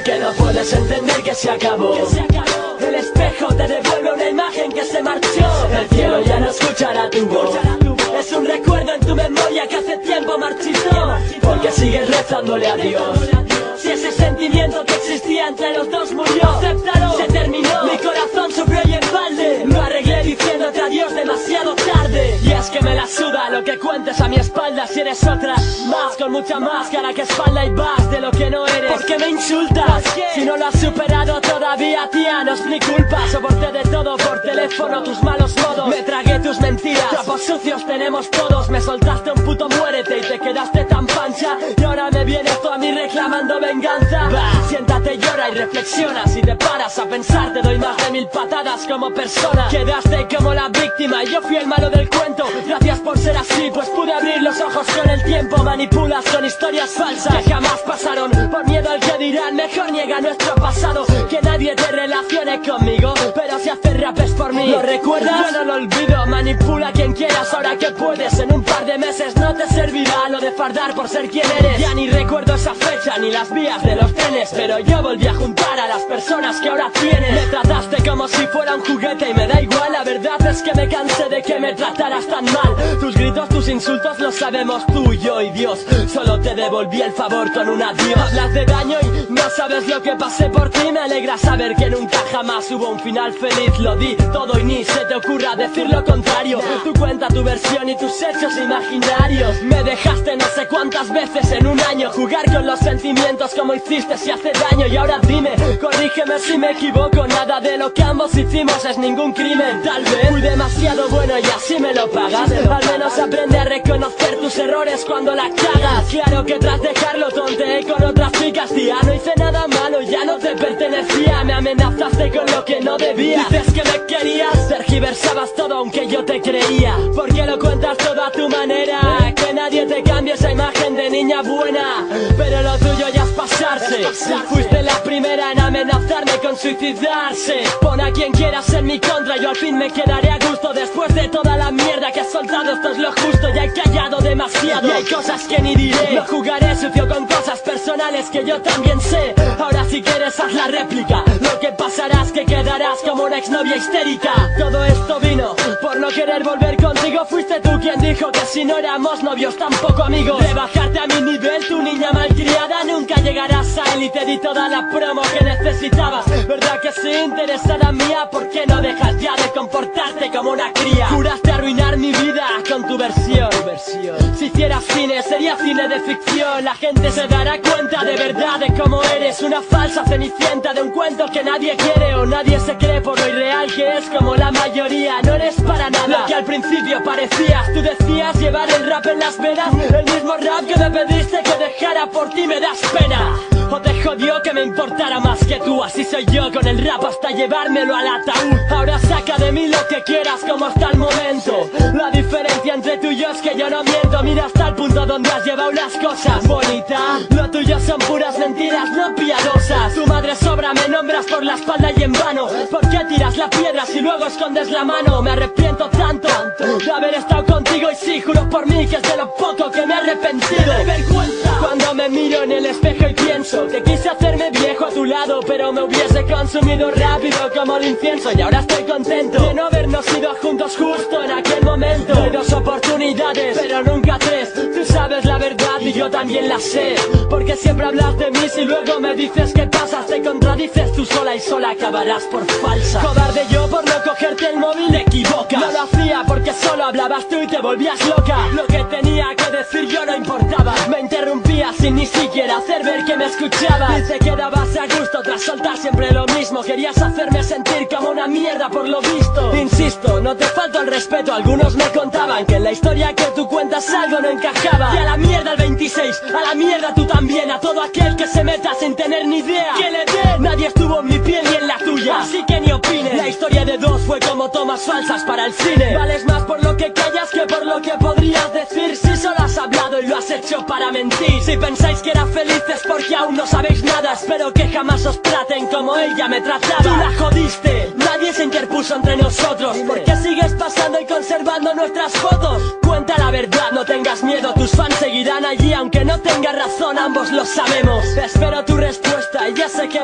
Porque no puedes entender que se acabó. El espejo te devuelve una imagen que se marchó. El cielo ya no escuchará tu voz. Es un recuerdo en tu memoria que hace tiempo marchitó. Porque sigues rezándole a Dios. Si ese sentimiento que existía entre los dos murió, acéptalo, se terminó. Mi corazón sufrió y en balde lo arreglé diciéndote adiós demasiado tarde. Y es que me la suda lo que cuentes a mi espalda. Si eres otra más con mucha máscara que espalda y vas de lo que no eres. ¿Por qué me insultas? Si no lo has superado todavía, tía, no es mi culpa. Soporté de todo por teléfono, tus malos modos. Me tragué tus mentiras, trapos sucios tenemos todos. Me soltaste un puto muérete y te quedaste tan pancha. Y ahora me vienes tú a mí reclamando venganza. Bah, siéntate, llora y reflexiona. Si te paras a pensar te doy más de 1000 patadas como persona. Quedaste como la víctima y yo fui el malo del cuento. Gracias por ser así, pues pude abrir los ojos con el tiempo. Manipulas con historias falsas que jamás pasaron. Por miedo al que dirán, mejor niega nuestro pasado. Que nadie te relacione conmigo, pero si haces rap es por mí. ¿Lo recuerdas? Yo no lo olvido. Manipula a quien quieras ahora que puedes. En un par de meses no te servirá lo de fardar por ser quien eres. Ya ni recuerdo esa fecha ni las vías de los trenes, pero yo volví a juntar a las personas que ahora tienes. Me trataste como si fuera un juguete y me da igual. La verdad es que me cansé de que me trataras tan mal. Tus gritos, tus insultos los sabemos tú, yo y Dios. Solo te devolví el favor con un adiós. Hablas de daño y no sabes lo que pasé por ti. Me alegra saber que nunca jamás hubo un final feliz. Lo di todo y ni se te ocurra decir lo contrario. Tú cuenta tu versión y tus hechos imaginarios. Me dejaste no sé cuántas veces en un año jugar con los sentimientos como hiciste si hace daño. Y ahora dime, corrígeme si me equivoco. Nada de lo que ambos hicimos es ningún crimen. Tal vez fui demasiado bueno y así me lo pagas. Al menos aprende a reconocer tus errores cuando la cagas. Claro que tras dejarlo tonteé con otras chicas, tía. No hice nada malo, ya no te pertenecía. Me amenazaste con lo que no debía. Dices que me querías, tergiversabas todo aunque yo te creía. Porque lo cuentas todo a tu manera. Que nadie te cambie esa imagen de niña buena. Pero lo tuyo ya es pasarse. Fuiste la primera en amenazarme con suicidarse. Pon a quien quieras en mi contra, yo al fin me quedaré a gusto. Después de toda la mierda que has soltado, esto es lo justo. Ya he callado demasiado y hay cosas que ni diré. No jugaré sucio con cosas personales que yo también sé. Ahora si quieres haz la réplica. Lo que pasará es que quedarás como una exnovia histérica. Todo esto vino por no querer volver contigo. Fuiste tú quien dijo que si no éramos novios tampoco amigos. De bajarte a mi nivel, tu niña malcriada. Nunca llegarás a él y te di toda la promo que necesitabas. ¿Verdad que sí? Interesada mía, ¿por qué no dejas ya de comportarte como una cría? Juraste arruinar mi vida con tu versión. Si hicieras cine, sería cine de ficción. La gente se dará cuenta de verdad de cómo eres. Una falsa cenicienta de un cuento que nadie quiere o nadie se cree por lo irreal que es como la mayoría. No eres para nada lo que al principio parecías. Tú decías llevar el rap en las venas. El mismo rap que me pediste que dejara por ti me das pena. O te jodió que me importara más que tú. Así soy yo con el rap hasta llevármelo al ataúd. Ahora saca de mí lo que quieras como está el momento. La diferencia entre tú y yo es que yo no miento. Mira hasta el punto donde has llevado las cosas. Bonita, lo tuyo son puras mentiras, no piadosas. Tu madre sobra, me nombras por la espalda y en vano. ¿Por qué tiras la piedra si luego escondes la mano? Me arrepiento tanto de haber estado contigo. Y sí, juro por mí que es de lo poco que me he arrepentido. ¡Qué vergüenza! Cuando me miro en el espejo y pienso que quise hacerme viejo a tu lado, pero me hubiese consumido rápido como el incienso. Y ahora estoy contento de no habernos ido juntos justo en aquel momento. Doy 2 oportunidades, pero nunca 3. Tú sabes la verdad y yo también la sé. Porque siempre hablas de mí si luego me dices que pasas. Te contradices tú sola y sola acabarás por falsa. Cobarde yo por no cogerte el móvil, te equivocas. No lo hacía porque solo hablabas tú y te volvías loca. Lo que tenía que decir yo no importaba. Me interrumpías sin ni siquiera hacer ver que me escuchabas. Y te quedabas a gusto tras soltar siempre lo mismo. Querías hacerme sentir como una mierda por lo visto. Insisto, no te falto el respeto. Algunos me contaban que en la historia que tú cuentas algo no encajaba. Y a la mierda el 26, a la mierda tú también. A todo aquel que se meta sin tener ni idea que le den. Nadie estuvo en mi piel ni en la tuya, así que ni opines. La historia de dos fue como tomas falsas para el cine. Vales más por lo que callas que por lo que podrías decir. Si solo has hablado y lo has hecho para mentir. Si pensáis que era feliz es porque aún no sabéis nada. Espero que jamás os traten como ella me trataba. Tú la jodiste, nadie se interpuso entre nosotros. ¿Por qué sigues pasando y conservando nuestras fotos? Cuenta la verdad, no tengas miedo. Tus fans seguirán allí aunque no tengas razón, ambos lo sabemos. Espero tu respuesta y ya sé que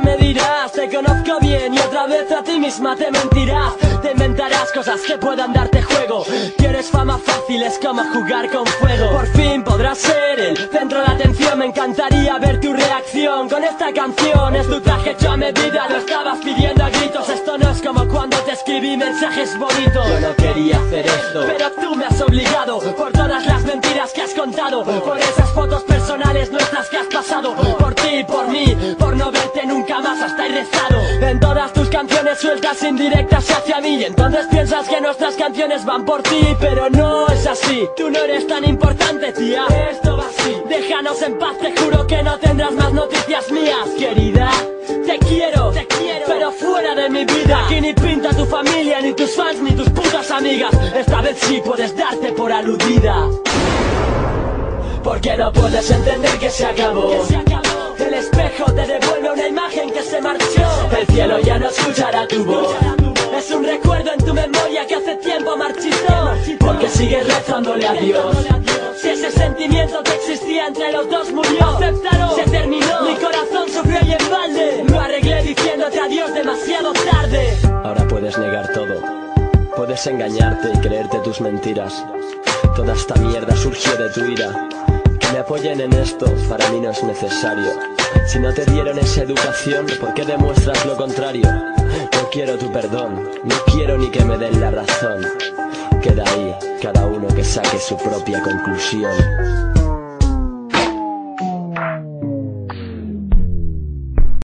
Contra ti misma te mentirás, te inventarás cosas que puedan darte juego. Quieres fama fácil, es como jugar con fuego. Por fin podrás ser el centro de atención. Me encantaría ver tu reacción con esta canción. Es tu traje hecho a medida, lo estabas pidiendo a gritos. Esto no es como cuando te escribí mensajes bonitos. Yo no quería hacer esto, pero tú me has obligado. Por todas las mentiras que has contado, por esas fotos personales nuestras que has pasado, por ti, por mí, por no verte nunca más hasta ir rezado. En todas tus canciones sueltas indirectas hacia mí, y entonces piensas que nuestras canciones van por ti, pero no es así. Tú no eres tan importante, tía. Esto va así. Déjanos en paz, te juro que no tendrás más noticias mías, querida. Te quiero, pero fuera de mi vida. Aquí ni pinta tu familia, ni tus fans, ni tus putas amigas. Esta vez sí puedes darte por aludida. Porque no puedes entender que se acabó. El espejo te devuelve una imagen que se marchó. El cielo ya no escuchará tu voz. Es un recuerdo en tu memoria que hace tiempo marchitó. Porque sigues rezándole a Dios. Si ese sentimiento que existía entre los dos murió, acéptalo, se terminó. Mi corazón sufrió y en balde lo arreglé diciéndote adiós demasiado tarde. Ahora puedes negar todo, puedes engañarte y creerte tus mentiras. Toda esta mierda surgió de tu ira. Que me apoyen en esto para mí no es necesario. Si no te dieron esa educación, ¿por qué demuestras lo contrario? No quiero tu perdón, no quiero ni que me den la razón. Queda ahí, cada uno que saque su propia conclusión.